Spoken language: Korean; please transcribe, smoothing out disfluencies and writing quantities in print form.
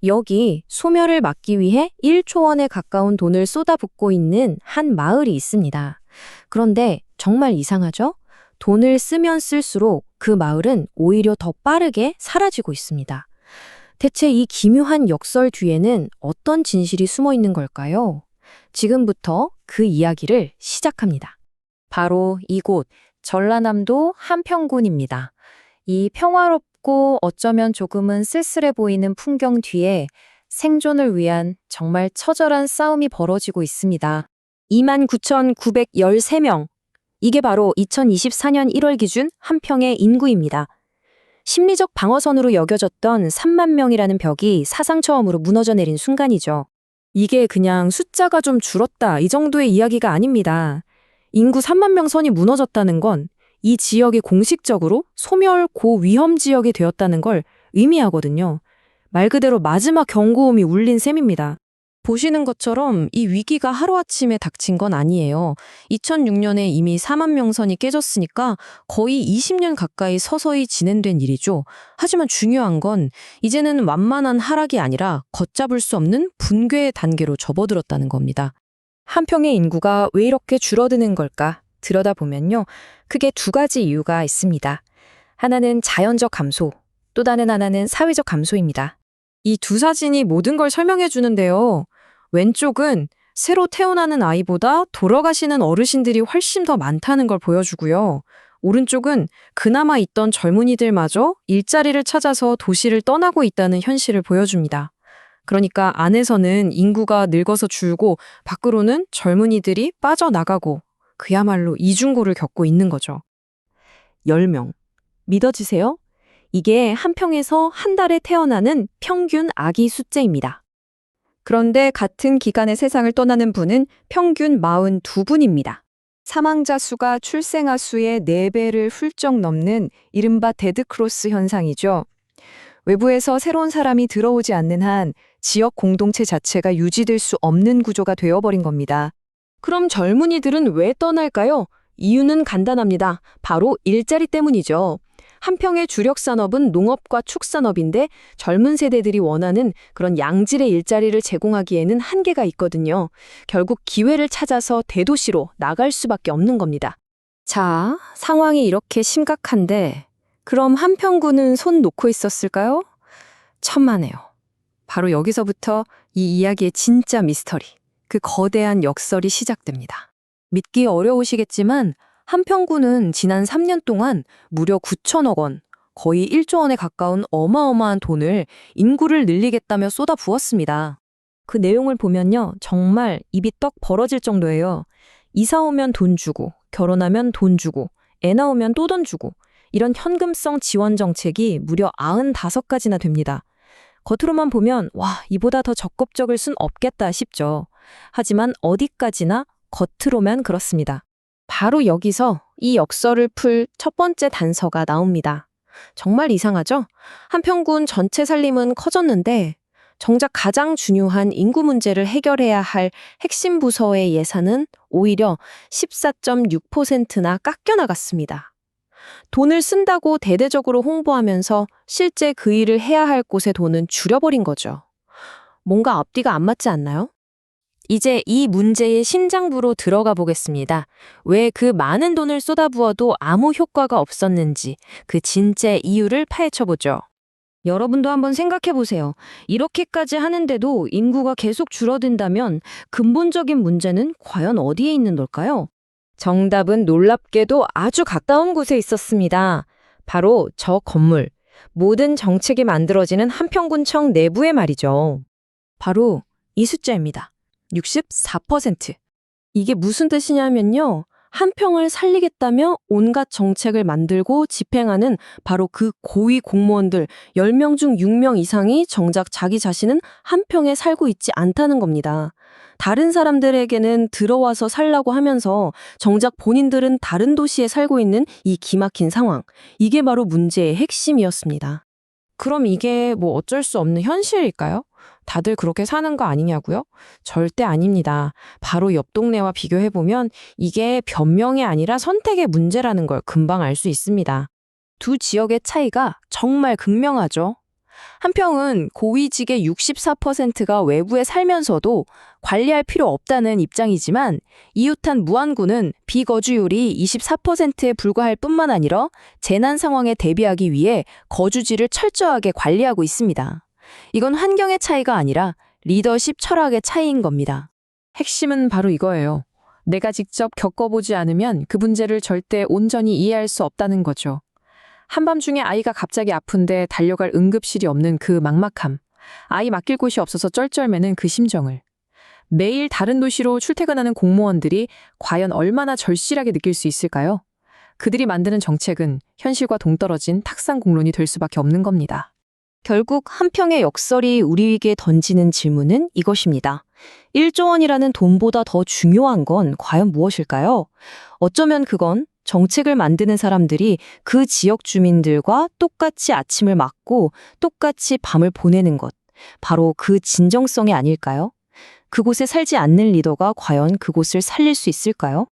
여기 소멸을 막기 위해 1조 원에 가까운 돈을 쏟아붓고 있는 한 마을이 있습니다. 그런데 정말 이상하죠? 돈을 쓰면 쓸수록 그 마을은 오히려 더 빠르게 사라지고 있습니다. 대체 이 기묘한 역설 뒤에는 어떤 진실이 숨어 있는 걸까요? 지금부터 그 이야기를 시작합니다. 바로 이곳 전라남도 한평군입니다. 이 평화롭고 어쩌면 조금은 쓸쓸해 보이는 풍경 뒤에 생존을 위한 정말 처절한 싸움이 벌어지고 있습니다. 29,913명. 이게 바로 2024년 1월 기준 한평의 인구입니다. 심리적 방어선으로 여겨졌던 3만 명이라는 벽이 사상 처음으로 무너져 내린 순간이죠. 이게 그냥 숫자가 좀 줄었다 이 정도의 이야기가 아닙니다. 인구 3만 명 선이 무너졌다는 건 이 지역이 공식적으로 소멸 고위험 지역이 되었다는 걸 의미하거든요. 말 그대로 마지막 경고음이 울린 셈입니다. 보시는 것처럼 이 위기가 하루아침에 닥친 건 아니에요. 2006년에 이미 4만 명 선이 깨졌으니까 거의 20년 가까이 서서히 진행된 일이죠. 하지만 중요한 건 이제는 완만한 하락이 아니라 걷잡을 수 없는 붕괴의 단계로 접어들었다는 겁니다. 한평의 인구가 왜 이렇게 줄어드는 걸까? 들여다보면요. 크게 두 가지 이유가 있습니다. 하나는 자연적 감소, 또 다른 하나는 사회적 감소입니다. 이 두 사진이 모든 걸 설명해 주는데요. 왼쪽은 새로 태어나는 아이보다 돌아가시는 어르신들이 훨씬 더 많다는 걸 보여주고요. 오른쪽은 그나마 있던 젊은이들마저 일자리를 찾아서 도시를 떠나고 있다는 현실을 보여줍니다. 그러니까 안에서는 인구가 늙어서 줄고 밖으로는 젊은이들이 빠져나가고 그야말로 이중고를 겪고 있는 거죠. 10명. 믿어지세요? 이게 한평에서 한 달에 태어나는 평균 아기 숫자입니다. 그런데 같은 기간에 세상을 떠나는 분은 평균 42분입니다. 사망자 수가 출생아 수의 4배를 훌쩍 넘는 이른바 데드크로스 현상이죠. 외부에서 새로운 사람이 들어오지 않는 한 지역 공동체 자체가 유지될 수 없는 구조가 되어버린 겁니다. 그럼 젊은이들은 왜 떠날까요? 이유는 간단합니다. 바로 일자리 때문이죠. 한평의 주력 산업은 농업과 축산업인데 젊은 세대들이 원하는 그런 양질의 일자리를 제공하기에는 한계가 있거든요. 결국 기회를 찾아서 대도시로 나갈 수밖에 없는 겁니다. 자, 상황이 이렇게 심각한데 그럼 한평군은 손 놓고 있었을까요? 천만에요. 바로 여기서부터 이 이야기의 진짜 미스터리, 그 거대한 역설이 시작됩니다. 믿기 어려우시겠지만 한평군은 지난 3년 동안 무려 9천억 원, 거의 1조 원에 가까운 어마어마한 돈을 인구를 늘리겠다며 쏟아부었습니다. 그 내용을 보면요. 정말 입이 떡 벌어질 정도예요. 이사 오면 돈 주고, 결혼하면 돈 주고, 애 낳으면 또 돈 주고, 이런 현금성 지원 정책이 무려 95가지나 됩니다. 겉으로만 보면 와, 이보다 더 적극적일 순 없겠다 싶죠. 하지만 어디까지나 겉으로만 그렇습니다. 바로 여기서 이 역설을 풀 첫 번째 단서가 나옵니다. 정말 이상하죠? 한평군 전체 살림은 커졌는데 정작 가장 중요한 인구 문제를 해결해야 할 핵심 부서의 예산은 오히려 14.6%나 깎여나갔습니다. 돈을 쓴다고 대대적으로 홍보하면서 실제 그 일을 해야 할 곳의 돈은 줄여버린 거죠. 뭔가 앞뒤가 안 맞지 않나요? 이제 이 문제의 심장부로 들어가 보겠습니다. 왜 그 많은 돈을 쏟아부어도 아무 효과가 없었는지 그 진짜 이유를 파헤쳐보죠. 여러분도 한번 생각해 보세요. 이렇게까지 하는데도 인구가 계속 줄어든다면 근본적인 문제는 과연 어디에 있는 걸까요? 정답은 놀랍게도 아주 가까운 곳에 있었습니다. 바로 저 건물. 모든 정책이 만들어지는 한평군청 내부에 말이죠. 바로 이 숫자입니다. 64%. 이게 무슨 뜻이냐면요. 한평을 살리겠다며 온갖 정책을 만들고 집행하는 바로 그 고위 공무원들 10명 중 6명 이상이 정작 자기 자신은 한평에 살고 있지 않다는 겁니다. 다른 사람들에게는 들어와서 살라고 하면서 정작 본인들은 다른 도시에 살고 있는 이 기막힌 상황. 이게 바로 문제의 핵심이었습니다. 그럼 이게 뭐 어쩔 수 없는 현실일까요? 다들 그렇게 사는 거 아니냐고요? 절대 아닙니다. 바로 옆 동네와 비교해보면 이게 변명이 아니라 선택의 문제라는 걸 금방 알 수 있습니다. 두 지역의 차이가 정말 극명하죠. 한평은 고위직의 64%가 외부에 살면서도 관리할 필요 없다는 입장이지만 이웃한 무안군은 비거주율이 24%에 불과할 뿐만 아니라 재난 상황에 대비하기 위해 거주지를 철저하게 관리하고 있습니다. 이건 환경의 차이가 아니라 리더십 철학의 차이인 겁니다. 핵심은 바로 이거예요. 내가 직접 겪어보지 않으면 그 문제를 절대 온전히 이해할 수 없다는 거죠. 한밤중에 아이가 갑자기 아픈데 달려갈 응급실이 없는 그 막막함, 아이 맡길 곳이 없어서 쩔쩔매는 그 심정을. 매일 다른 도시로 출퇴근하는 공무원들이 과연 얼마나 절실하게 느낄 수 있을까요? 그들이 만드는 정책은 현실과 동떨어진 탁상 공론이 될 수밖에 없는 겁니다. 결국 한평의 역설이 우리에게 던지는 질문은 이것입니다. 1조 원이라는 돈보다 더 중요한 건 과연 무엇일까요? 어쩌면 그건 정책을 만드는 사람들이 그 지역 주민들과 똑같이 아침을 맞고 똑같이 밤을 보내는 것, 바로 그 진정성이 아닐까요? 그곳에 살지 않는 리더가 과연 그곳을 살릴 수 있을까요?